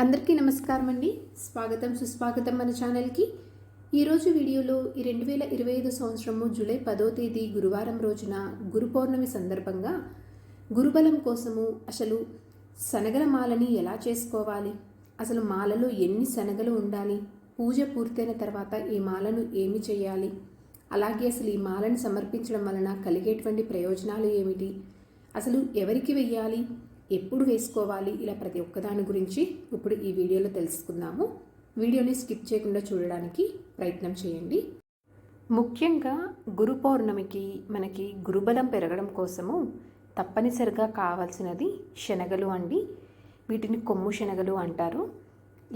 అందరికీ నమస్కారం అండి. స్వాగతం సుస్వాగతం మన ఛానల్కి. ఈరోజు వీడియోలో 2025 సంవత్సరము జూలై 10వ తేదీ గురువారం రోజున గురు పౌర్ణమి సందర్భంగా గురుబలం కోసము అసలు శనగల మాలని ఎలా చేసుకోవాలి, అసలు మాలలో ఎన్ని శనగలు ఉండాలి, పూజ పూర్తయిన తర్వాత ఈ మాలను ఏమి చేయాలి, అలాగే అసలు ఈ మాలను సమర్పించడం వలన కలిగేటువంటి ప్రయోజనాలు ఏమిటి, అసలు ఎవరికి వెయ్యాలి, ఎప్పుడు వేసుకోవాలి, ఇలా ప్రతి ఒక్కదాని గురించి ఇప్పుడు ఈ వీడియోలో తెలుసుకుందాము. వీడియోని స్కిప్ చేయకుండా చూడడానికి ప్రయత్నం చేయండి. ముఖ్యంగా గురు పౌర్ణమికి మనకి గురుబలం పెరగడం కోసము తప్పనిసరిగా కావాల్సినది శనగలు అండి. వీటిని కొమ్ము శనగలు అంటారు.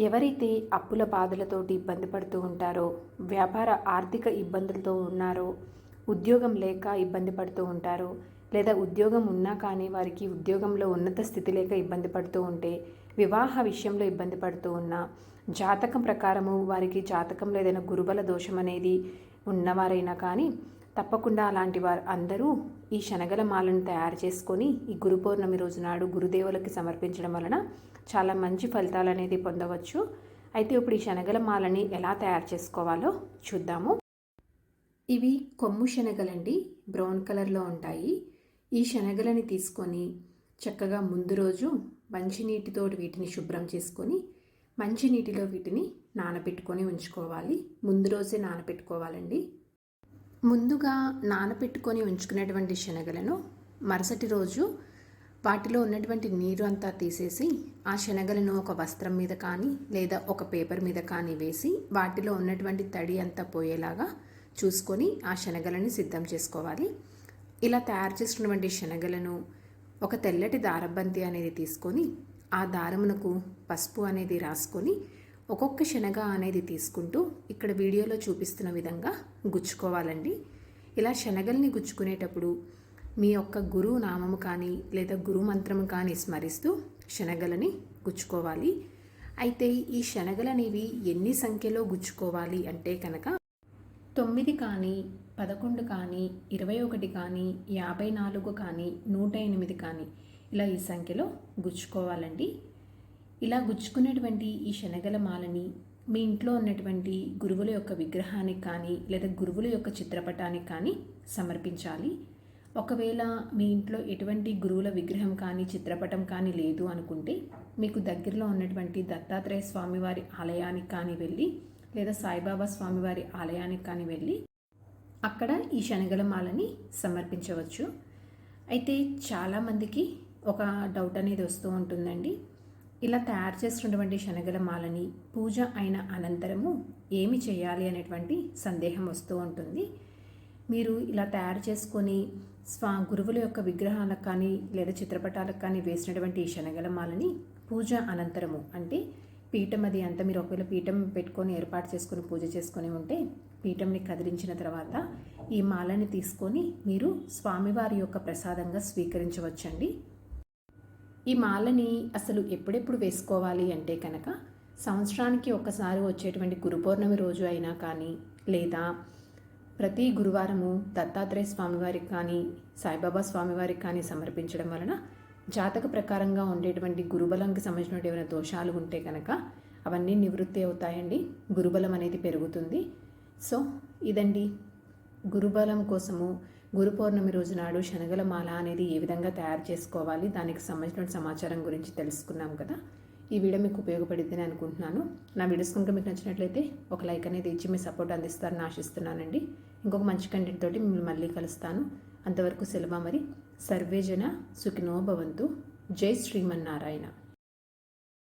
ఎవరైతే అప్పుల బాధలతోటి ఇబ్బంది పడుతూ ఉంటారో, వ్యాపార ఆర్థిక ఇబ్బందులతో ఉన్నారో, ఉద్యోగం లేక ఇబ్బంది పడుతూ ఉంటారో, లేదా ఉద్యోగం ఉన్నా కానీ వారికి ఉద్యోగంలో ఉన్నత స్థితి లేక ఇబ్బంది పడుతూ ఉంటే, వివాహ విషయంలో ఇబ్బంది పడుతూ ఉన్నా, జాతకం ప్రకారము వారికి జాతకంలో ఏదైనా గురుబల దోషం అనేది ఉన్నవారైనా కానీ తప్పకుండా అలాంటి వారు అందరూ ఈ శనగల మాలను తయారు చేసుకొని ఈ గురు పౌర్ణమి రోజు నాడు గురుదేవులకి సమర్పించడం వలన చాలా మంచి ఫలితాలు అనేది పొందవచ్చు. అయితే ఇప్పుడు ఈ శనగల మాలని ఎలా తయారు చేసుకోవాలో చూద్దాము. ఇవి కొమ్ము శనగలండి, బ్రౌన్ కలర్లో ఉంటాయి. ఈ శనగలని తీసుకొని చక్కగా ముందు రోజు మంచినీటితో వీటిని శుభ్రం చేసుకొని మంచినీటిలో వీటిని నానబెట్టుకొని ఉంచుకోవాలి. ముందు రోజే నానబెట్టుకోవాలండి. ముందుగా నానబెట్టుకొని ఉంచుకునేటువంటి శనగలను మరుసటి రోజు వాటిలో ఉన్నటువంటి నీరు అంతా తీసేసి ఆ శనగలను ఒక వస్త్రం మీద కానీ లేదా ఒక పేపర్ మీద కానీ వేసి వాటిలో ఉన్నటువంటి తడి అంతా పోయేలాగా చూసుకొని ఆ శనగలని సిద్ధం చేసుకోవాలి. ఇలా తయారు చేసినటువంటి శనగలను ఒక తెల్లటి దారబంతి అనేది తీసుకొని ఆ దారమునకు పసుపు అనేది రాసుకొని ఒక్కొక్క శనగ అనేది తీసుకుంటూ ఇక్కడ వీడియోలో చూపిస్తున్న విధంగా గుచ్చుకోవాలండి. ఇలా శనగల్ని గుచ్చుకునేటప్పుడు మీ యొక్క గురువు నామము కానీ లేదా గురు మంత్రము కానీ స్మరిస్తూ శనగలని గుచ్చుకోవాలి. అయితే ఈ శనగలనేవి ఎన్ని సంఖ్యలో గుచ్చుకోవాలి అంటే కనుక 9 కానీ 11 కానీ 21 కానీ 54 కానీ 108 కానీ ఇలా ఈ సంఖ్యలో గుచ్చుకోవాలండి. ఇలా గుచ్చుకునేటువంటి ఈ శనగల మాలని మీ ఇంట్లో ఉన్నటువంటి గురువుల యొక్క విగ్రహానికి కానీ లేదా గురువుల యొక్క చిత్రపటానికి కానీ సమర్పించాలి. ఒకవేళ మీ ఇంట్లో ఎటువంటి గురువుల విగ్రహం కానీ చిత్రపటం కానీ లేదు అనుకుంటే మీకు దగ్గరలో ఉన్నటువంటి దత్తాత్రేయ స్వామివారి ఆలయానికి కానీ వెళ్ళి లేదా సాయిబాబా స్వామివారి ఆలయానికి కానీ వెళ్ళి అక్కడ ఈ శనగల మాలని సమర్పించవచ్చు. అయితే చాలామందికి ఒక డౌట్ అనేది వస్తూ ఉంటుందండి. ఇలా తయారు చేసినటువంటి శనగల మాలని పూజ అయిన అనంతరము ఏమి చేయాలి అనేటువంటి సందేహం వస్తూ ఉంటుంది. మీరు ఇలా తయారు చేసుకొని గురువుల యొక్క విగ్రహాలకు కానీ లేదా చిత్రపటాలకు కానీ వేసినటువంటి ఈ శనగల మాలని పూజ అనంతరము అంటే పీఠం అది అంతా మీరు ఒకవేళ పీఠం పెట్టుకొని ఏర్పాటు చేసుకొని పూజ చేసుకొని ఉంటే పీఠంని కదిలించిన తర్వాత ఈ మాలని తీసుకొని మీరు స్వామివారి యొక్క ప్రసాదంగా స్వీకరించవచ్చండి. ఈ మాలని అసలు ఎప్పుడెప్పుడు వేసుకోవాలి అంటే కనుక సంవత్సరానికి ఒకసారి వచ్చేటువంటి గురు పౌర్ణమి రోజు అయినా కానీ లేదా ప్రతి గురువారము దత్తాత్రేయ స్వామివారికి కానీ సాయిబాబా స్వామివారికి కానీ సమర్పించడం వలన జాతక ప్రకారంగా ఉండేటువంటి గురుబలంకి సంబంధించిన ఏమైనా దోషాలు ఉంటే కనుక అవన్నీ నివృత్తి అవుతాయండి. గురుబలం అనేది పెరుగుతుంది. సో ఇదండి గురుబలం కోసము గురు పౌర్ణమి రోజు నాడు శనగల మాల అనేది ఏ విధంగా తయారు చేసుకోవాలి, దానికి సంబంధించిన సమాచారం గురించి తెలుసుకున్నాం కదా. ఈ వీడియో మీకు ఉపయోగపడిద్దని అనుకుంటున్నాను. నా వీడియోస్ కనుక మీకు నచ్చినట్లయితే ఒక లైక్ అనేది ఇచ్చి మీ సపోర్ట్ అందిస్తారని ఆశిస్తున్నానండి. ఇంకొక మంచి కంటెంట్ తోటి మిమ్మల్ని మళ్ళీ కలుస్తాను. అంతవరకు సెలవు మరి. సర్వే జన సుఖినో భవంతు. జై శ్రీమన్నారాయణ.